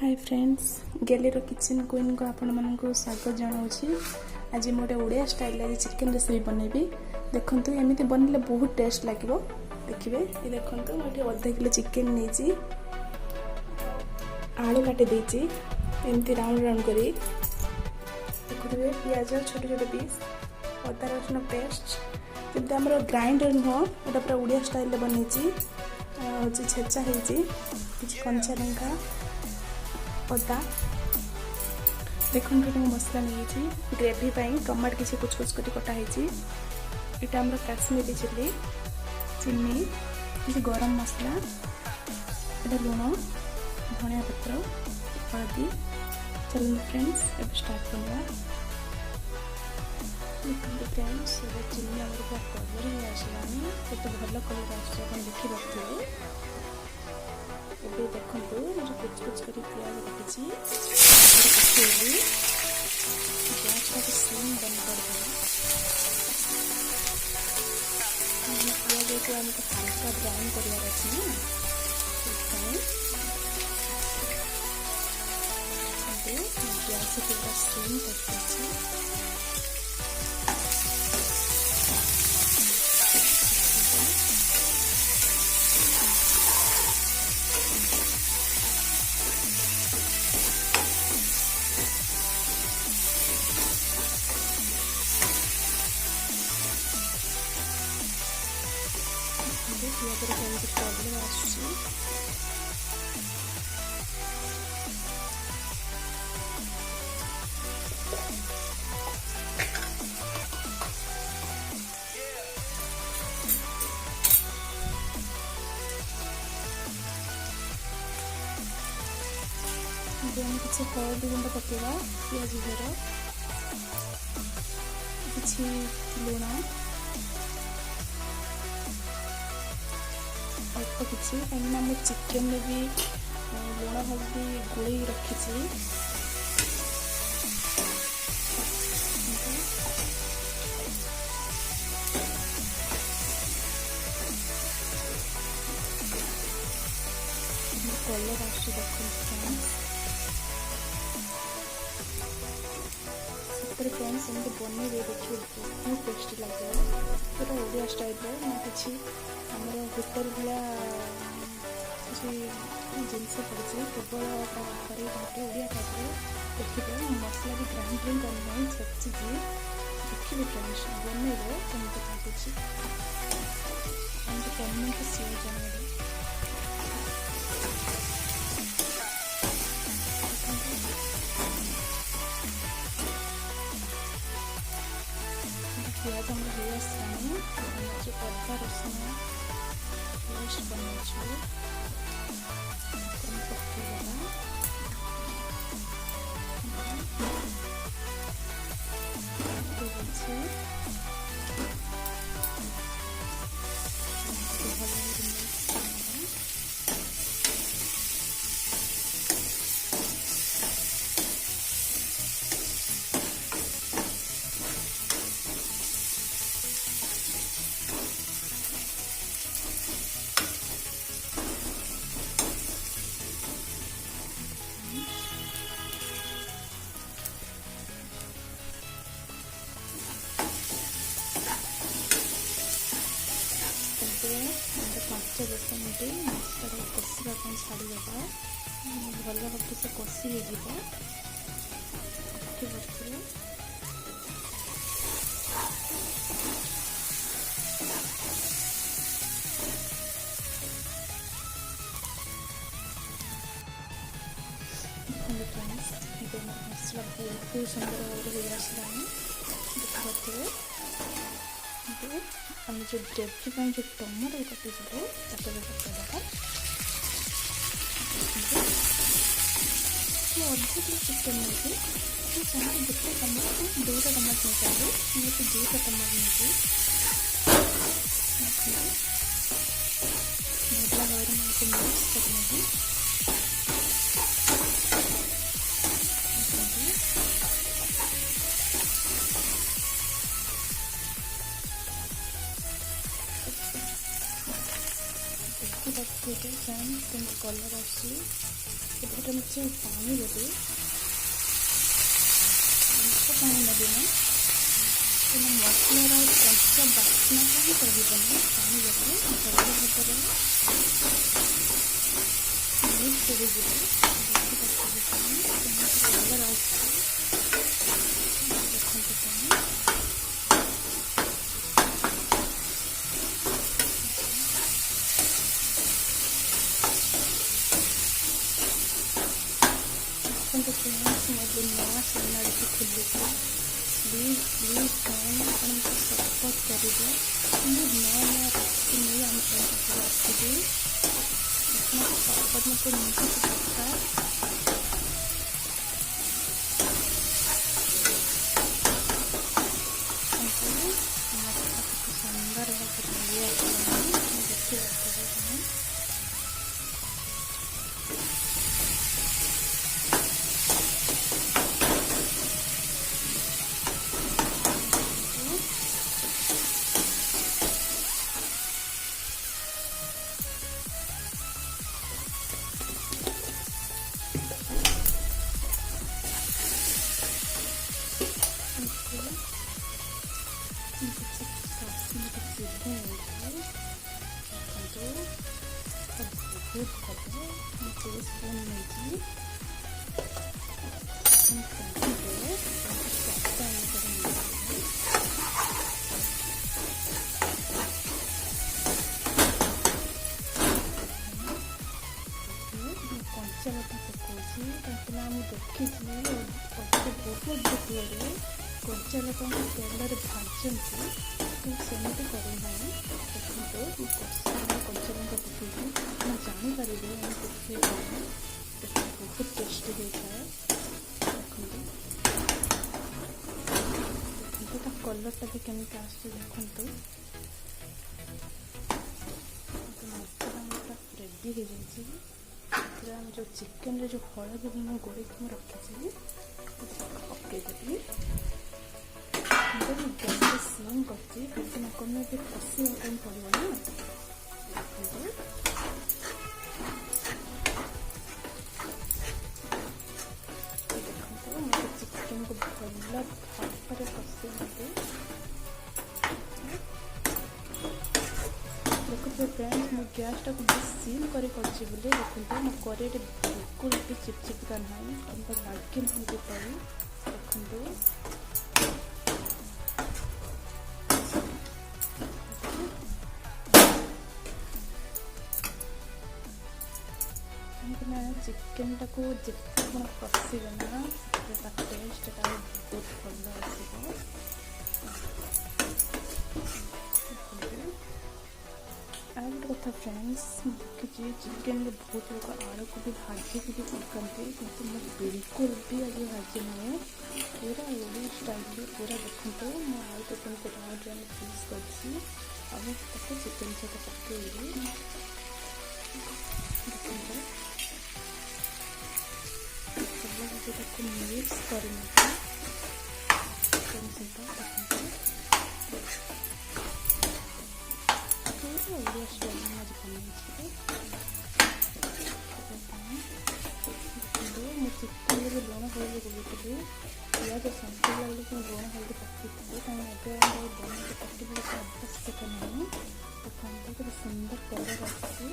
Hi friends, गैलीर kitchen queen को आपण मानक स्वागत जनाऊँगी। आज मोटे ओडिया स्टाइल आज चिकेन रेसिपी बनैबी। देखंतु एमिति बनले बहुत टेस्ट लागिवो। देखिबे ए देखंतु मोटे आधा किलो चिकेन नेची, आलू काटी देची एमिति राउंड राउंड करी। देखुथिबे पियाज छोट छोट पीस, अदा रसुन पेस्ट जब हमर ग्राइंडर नुह एटा पूरा ओडिया स्टाइल रे बनैची। होची छेचा हेची, किछि कंचा लंका, अदा देखो मसला नहीं ग्रेवी टमाटो किसी कुछ कुछ कर कटा यहाँ आम काश्मीरी चिली, चीनी, किसी गरम मसला, ये लुण, धनिया पत्र, हल्दी। चलो फ्रेंड्स अब स्टार्ट करवा। फ्रेंड्स चिली आम कलर ही आसलानी, तो भल कलर आस देखिए। देखो जो कुछ कुछ कर प्याज रखी गैस का स्टीम बंद कर प्याज को आमको हल्का ब्राउन करार अच्छे ना गैस पूरा स्टीम कर पियाजर केमती प्रॉब्लम आसुची किसी हल्दी गुंड पकेवा, पियाज घर किसी लुण अल्प किसी कहीं चिकेन में भी लुण हल्दी गोल रखी कलर आस फ्रेंड्स एमती बनइबे देखिए बहुत टेस्टी लगे पूरा ओडिया स्टाइल ना कि आमर होटल भाया किसी जिनस पड़े केवल घरे घाटे ओडिया टाइप देखिए मसला भी ग्राइंडिंग करना छेची देखिए फ्रेंड्स बनइबे कमी लाଗୁଛି कमेंट शेयर जानवे। पियाज हम हो आसानी जो अदा रसुन पेस्ट बनाई पाँच 10 मिनट मसला कषा छाड़देवा भल भाव से कषि हो मसला बहुत सुंदर भाव हो आसलानी देखिए। आम जो ग्रेवी जो टमाटो काटी पकड़ा अधा किलो चिकेन नहीं चाहिए गोटे टमाटो 2टा टमाटो नहीं चाहिए मैं तो 2टा टमाटो नहीं भला भाव में मिक्स करने कलर आसी ଏପଟେ ମୁझे ପାଣି ଦେବି, ପାଣି ନେବି ନା ତେଣୁ ମସଲାର କଞ୍ଚା ବାସ୍ନା ହିଁ ରହିବନି। ପାଣି ଦେଲେ ଭଲ ଭାବରେ ମିକ୍ସ ହେଇଯିବ। କଲର୍ ଆସୁଛି ଦେଖନ୍ତୁ ପାଣି। मुझे नया चैनल भी खुली प्लीज फ्रेंड आपको सपोर्ट करेंगे। नया नया रेसिपी नहीं आम आसती सपोर्ट मत निश्चित दरकार। सुंदर देखिए कंचा लता पकाऊँगी कहीं मुझे देखी बहुत वीडियो कंचा लता तेल भाजती तो सेमती करना देखो कंचा लंका पकईकि जापर बहुत टेस्टी होता है। देखो कलरटा भी केमी आसो देखो मसला रेडी हो जाए। जो चिकेन जो हलदी लुण गोड़ी रखी पकईदेवी गैस स्लिम करती कम कषा टाइम पड़ो ना। देखो मुझे चिकेन को भल भाव कषी देखो फ्रेंड्स मो गैस टाक सीम करी देखो मो कड़े बिल्कुल भी चिपचिपका ना लगे ना करी देखो चिकेन टाक जिते कषिबे ना टेस्ट बहुत भल आसो। और गोटे कथा फ्रेंड्स देखिए चिकेन में बहुत लोग आलू को भी भाजी भी पकाते किंतु मैं बिल्कुल भी आज भाजी नहीं पूरा ओडी स्टाइल पूरा देखते मैं आलू को केमती राउंड राउंड पीस कर चिकेन सहित पकईबी देखते मिक्स कर ओडिया स्टाइल आज बन मो चिकेन भी लुण हल्दी गोली पिज संतुल लगे कि लुण हल्दी पकई कहीं बन पकड़े आवश्यक नहीं। देखते सुंदर कलर आसी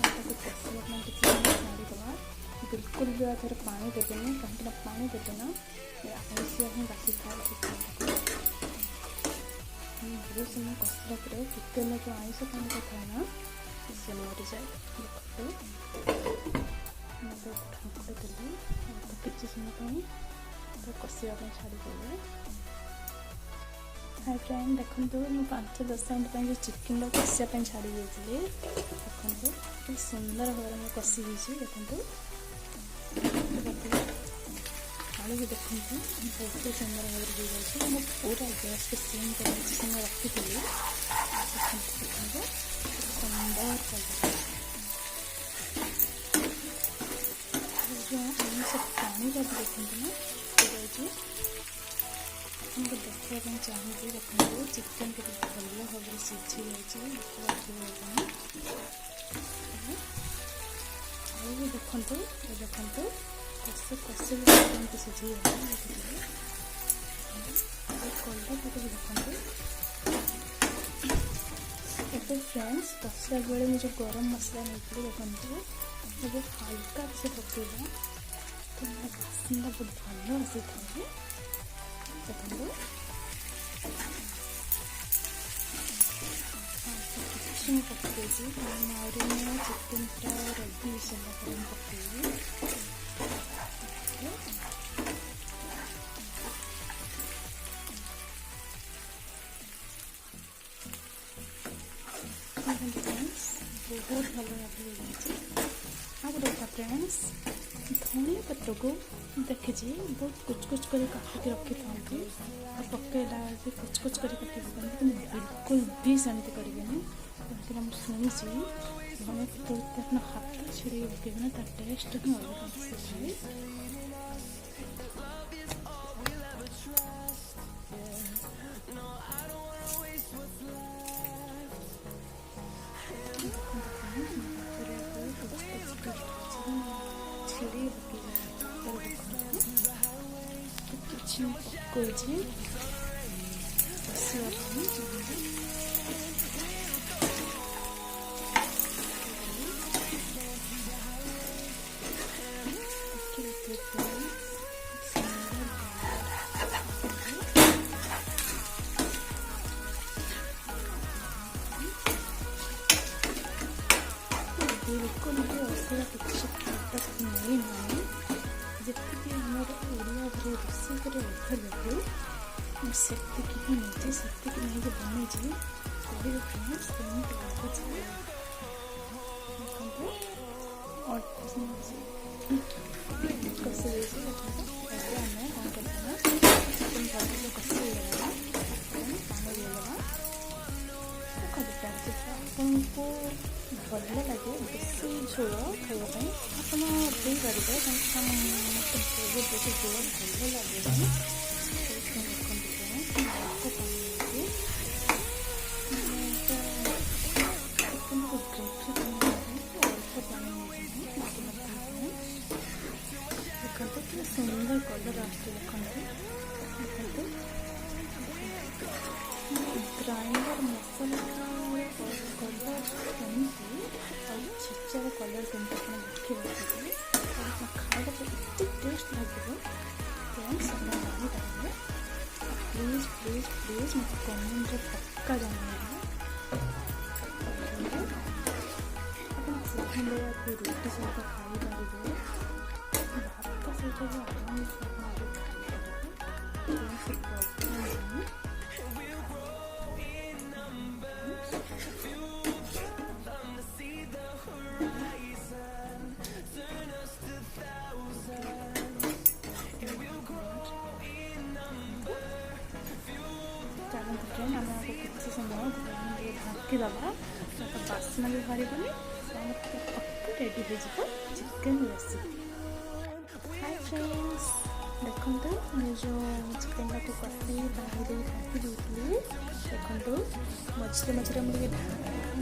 कषा छाड़ीदा बिल्कुल भी आधार पानी देवेनि कहीं पानी देवे ना आईसिया ही बाकी था बहुत समय कषला पर चिकेन जो आईस पानी था ना से मरी जाए। ढांकुटे देली किसी समय कषा छाड़ीदे। हाय फ्रेंड देखो मुझे 5-10 मिनट जो चिकेन कषा छाड़ी देखो कि सुंदर भाव में कषि देखो आलू भी देखो बहुत सुंदर भाव हो जाए। मैं पूरा गैस को सीम कर रखी सुंदर जो पानी का भी देखते ना हमको देखा चाहिए देखो चिकेन के भल भाव सीझी जाए देखो ये देखो कषि कषि केमती सीझे कलर देखो ଏବେ फ्रेंड्स कषिया बेले मुझे गरम मसला नहीं देखो जब हल्का से पकेगा तो मेरा बास्ना बहुत भल आसी था देखो किसी में पकई आहरी चिकेन पूरा रेडी हो सारा पकई बहुत भल भाव देखा फ्रेंड्स धनिया पत्र को देखी बहुत कुछ कुछ कर काटिक रखी था पकईला कुछ कुछ कर बिल्कुल भी सेमती करेंगे कहीं मुझे शुणी धनिया पत्र अपना हाथ छिड़े पकेना तार टेस्ट ही अलग किसी बिल्कुल भी असला किसी तक नहीं है जी आम ओडिया घरे रोषे कर अभेलेबल से नहीं से नहीं बनी फ्रेंड्स कषि आम कौन करना चिकेन कषि आपको भल लगे बेसी झोल खावाई आप पारे बहुत बेसी झोल भल लगे सुंदर कलर आते देखते ग्राइंडर मसला कलर कमी छिचार कलर कमी देखिए खावा एत टेस्ट लगे फ्रेंड्स जानी प्लीज प्लीज प्लीज मत कमेंट पक्का जाना रुटी सहित खाई पारे भात सहित भी आराम किसी समय ढाकीदबा बास्ना भी बाहर रेडी हो चिकेन रेसिपी। हाय फ्रेंड्स देखो मुझे जो चिकेन को कषि पानी ढाकी दूसरी देखो मझे मझे मुझे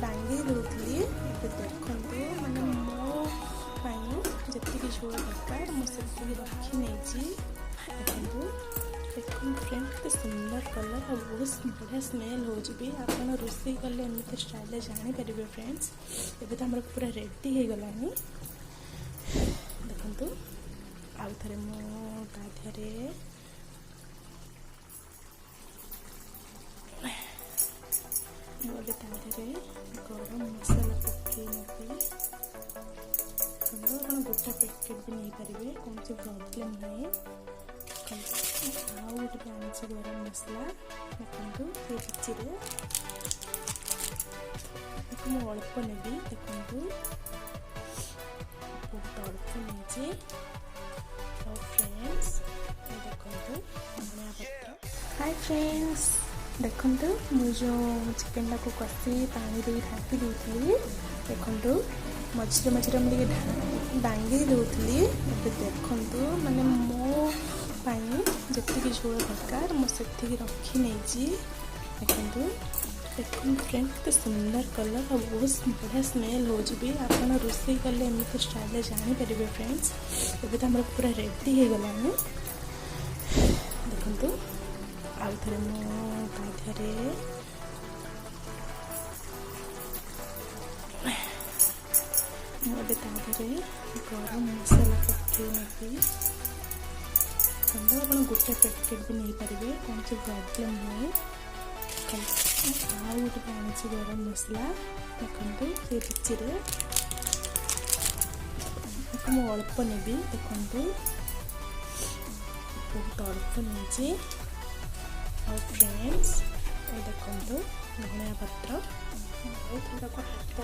डांगी दूसरी देखो मैंने मोपाई जी झोल दरकार मुझे रखी नहीं देखो देखो फ्रेंड के सुंदर कलर और बहुत बढ़िया स्मेल हो आप रोषे कले एमती स्टाइल जापर फ्रेंड्स एबे तो हमारे पूरा रेडी हो गलानी देखो आउ थे मुझे गरम मसला पकई नेबी गोटा पैकेट भी नहीं पारे कौन सी प्रॉब्लम नहीं आउ गोटे आनी गरम मसला देखो ये किचरे देखो अल्प नेबी देखो बहुत अल्प नहीं फ्रेंड्स देखो धनिया पत्र। हाय फ्रेंड्स देखो मुझे चिकेन को कषि पानी ढाकी दूसरी देखो मझे मझे मुझे डांगी दूसरी देखो मैंने मोपाई जी झोल दरकार मुझे रखी नहीं देखो देखो फ्रेंड केते सुंदर कलर और बहुत बढ़िया स्मेल हो भी आपन रोषे कले एमती स्टाइल जानीपर फ्रेंड्स। ଏବେ तो आम पूरा रेडी हो गलानी देखो आउ थे मुझे गरम मसला पकई नेबी आप गोटे पैकेट भी नहीं पारे कौन से प्रॉब्लम हुए आउ गोटे आनी गरम मसला देखो से पिचिरे मु अल्प नेबी देखो बहुत अल्प नहीं और फ्रेंड्स देखो धनिया पत्र हाथ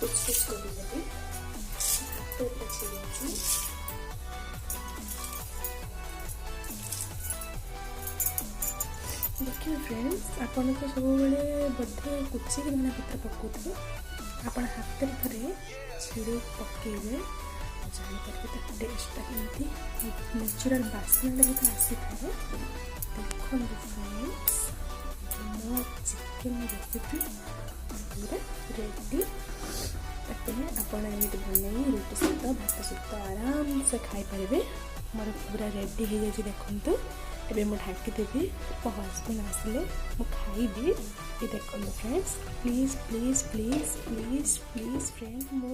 कुछ कर देखिए फ्रेंड्स आपन तो सब बोधे कुछ धनिया पत्र पकाउथे आपण हाथ में थे छिड़े पकेबे जापर टेस्टा कमी नेचुरल बास्ना भी आसी था। देखो फ्रेंड्स मो चिकेन रेसिपी पूरा रेडी आपड़ एमती बनई रुटी सहित भात सहित आराम से खाई पारे मोर पूरा रेडी हो जाए देखु एबे मु ढाकी देवी मो हस्बैंड आसिले मु खाइबी ये देखो friends please please please please please friend मो